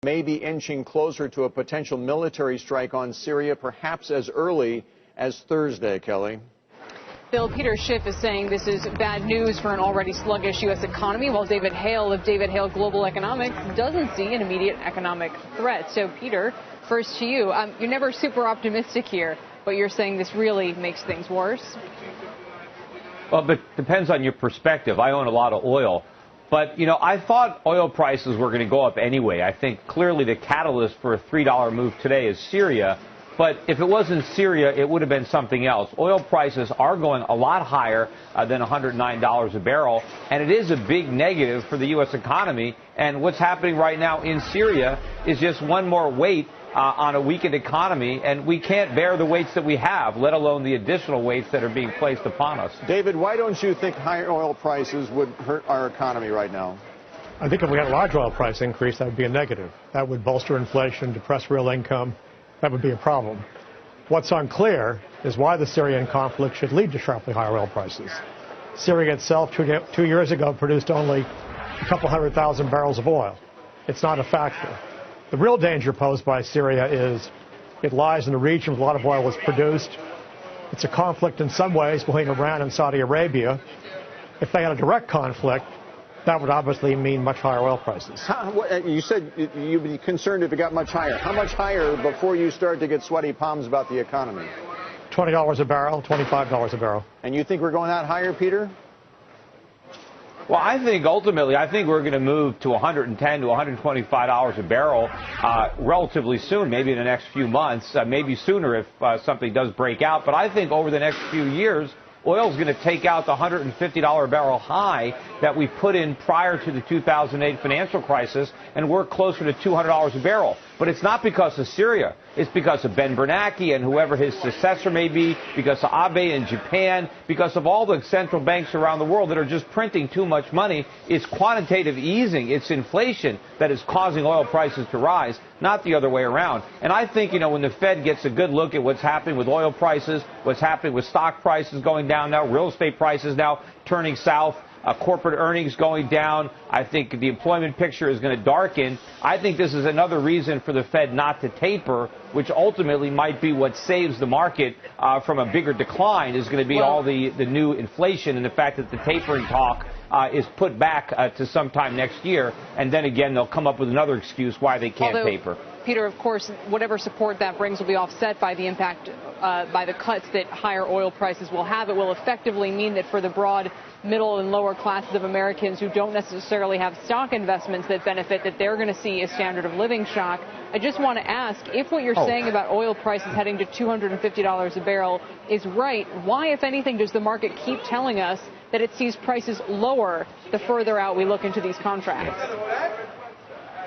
may be inching closer to a potential military strike on Syria, perhaps as early as Thursday, Kelly. Bill, Peter Schiff is saying this is bad news for an already sluggish U.S. economy, while David Hale of David Hale Global Economics doesn't see an immediate economic threat. So, Peter, first to you. You're never super optimistic here, but you're saying this really makes things worse? Well, but depends on your perspective. I own a lot of oil. But, you know, I thought oil prices were going to go up anyway. I think clearly the catalyst for a $3 move today is Syria. But if it wasn't Syria, it would have been something else. Oil prices are going a lot higher than $109 a barrel, and it is a big negative for the U.S. economy. And what's happening right now in Syria is just one more weight on a weakened economy, and we can't bear the weights that we have, let alone the additional weights that are being placed upon us. David, why don't you think higher oil prices would hurt our economy right now? I think if we had a large oil price increase, that would be a negative. That would bolster inflation, depress real income. That would be a problem. What's unclear is why the Syrian conflict should lead to sharply higher oil prices. Syria itself, 2 years ago, produced only a couple 100,000 barrels of oil. It's not a factor. The real danger posed by Syria is it lies in a region where a lot of oil was produced. It's a conflict in some ways between Iran and Saudi Arabia. If they had a direct conflict, that would obviously mean much higher oil prices. You said you'd be concerned if it got much higher. How much higher before you start to get sweaty palms about the economy? $20 a barrel, $25 a barrel. And you think we're going that higher, Peter? Well, I think ultimately, we're going to move to $110 to $125 a barrel relatively soon, maybe in the next few months, maybe sooner if something does break out. But I think over the next few years, oil is going to take out the $150 a barrel high that we put in prior to the 2008 financial crisis, and we're closer to $200 a barrel. But it's not because of Syria. It's because of Ben Bernanke and whoever his successor may be, because of Abe in Japan, because of all the central banks around the world that are just printing too much money. It's quantitative easing. It's inflation that is causing oil prices to rise, not the other way around. And I think, when the Fed gets a good look at what's happening with oil prices, what's happening with stock prices going down now, real estate prices now turning south, corporate earnings going down, I think the employment picture is going to darken. I think this is another reason for the Fed not to taper, which ultimately might be what saves the market from a bigger decline, is going to be all the new inflation and the fact that the tapering talk is put back to sometime next year. And then again, they'll come up with another excuse why they can't taper. Peter, of course, whatever support that brings will be offset by the impact, by the cuts that higher oil prices will have. It will effectively mean that for the broad middle and lower classes of Americans who don't necessarily have stock investments that benefit, that they're going to see a standard of living shock. I just want to ask, if what you're saying about oil prices heading to $250 a barrel is right, why, if anything, does the market keep telling us that it sees prices lower the further out we look into these contracts?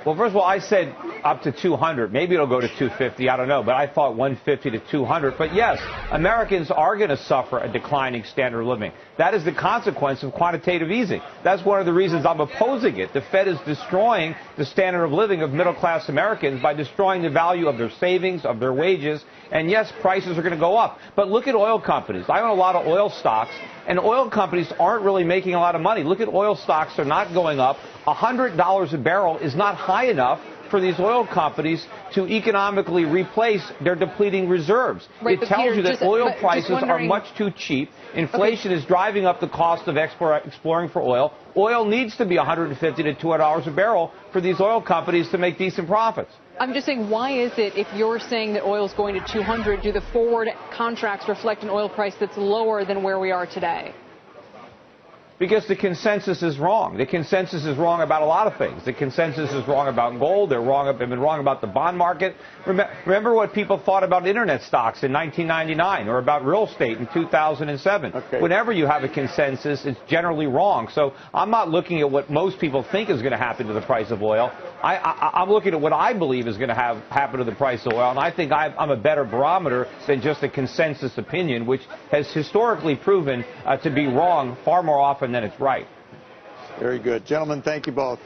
Well, first of all, I said up to 200. Maybe it'll go to 250. I don't know. But I thought 150 to 200. But yes, Americans are going to suffer a declining standard of living. That is the consequence of quantitative easing. That's one of the reasons I'm opposing it. The Fed is destroying the standard of living of middle-class Americans by destroying the value of their savings, of their wages. And yes, prices are going to go up. But look at oil companies. I own a lot of oil stocks, and oil companies aren't really making a lot of money. Look at oil stocks. They're not going up. $100 a barrel is not high enough for these oil companies to economically replace their depleting reserves. Right, it tells you that oil prices are much too cheap. Inflation is driving up the cost of exploring for oil. Oil needs to be $150 to $200 a barrel for these oil companies to make decent profits. I'm just saying, why is it, if you're saying that oil is going to 200, do the forward contracts reflect an oil price that's lower than where we are today? Because the consensus is wrong. The consensus is wrong about a lot of things. The consensus is wrong about gold. They've been wrong about the bond market. Remember what people thought about internet stocks in 1999 or about real estate in 2007. Okay. Whenever you have a consensus, it's generally wrong. So I'm not looking at what most people think is going to happen to the price of oil. I'm looking at what I believe is going to happen to the price of oil, and I think I'm a better barometer than just a consensus opinion, which has historically proven to be wrong far more often than it's right. Very good. Gentlemen, thank you both.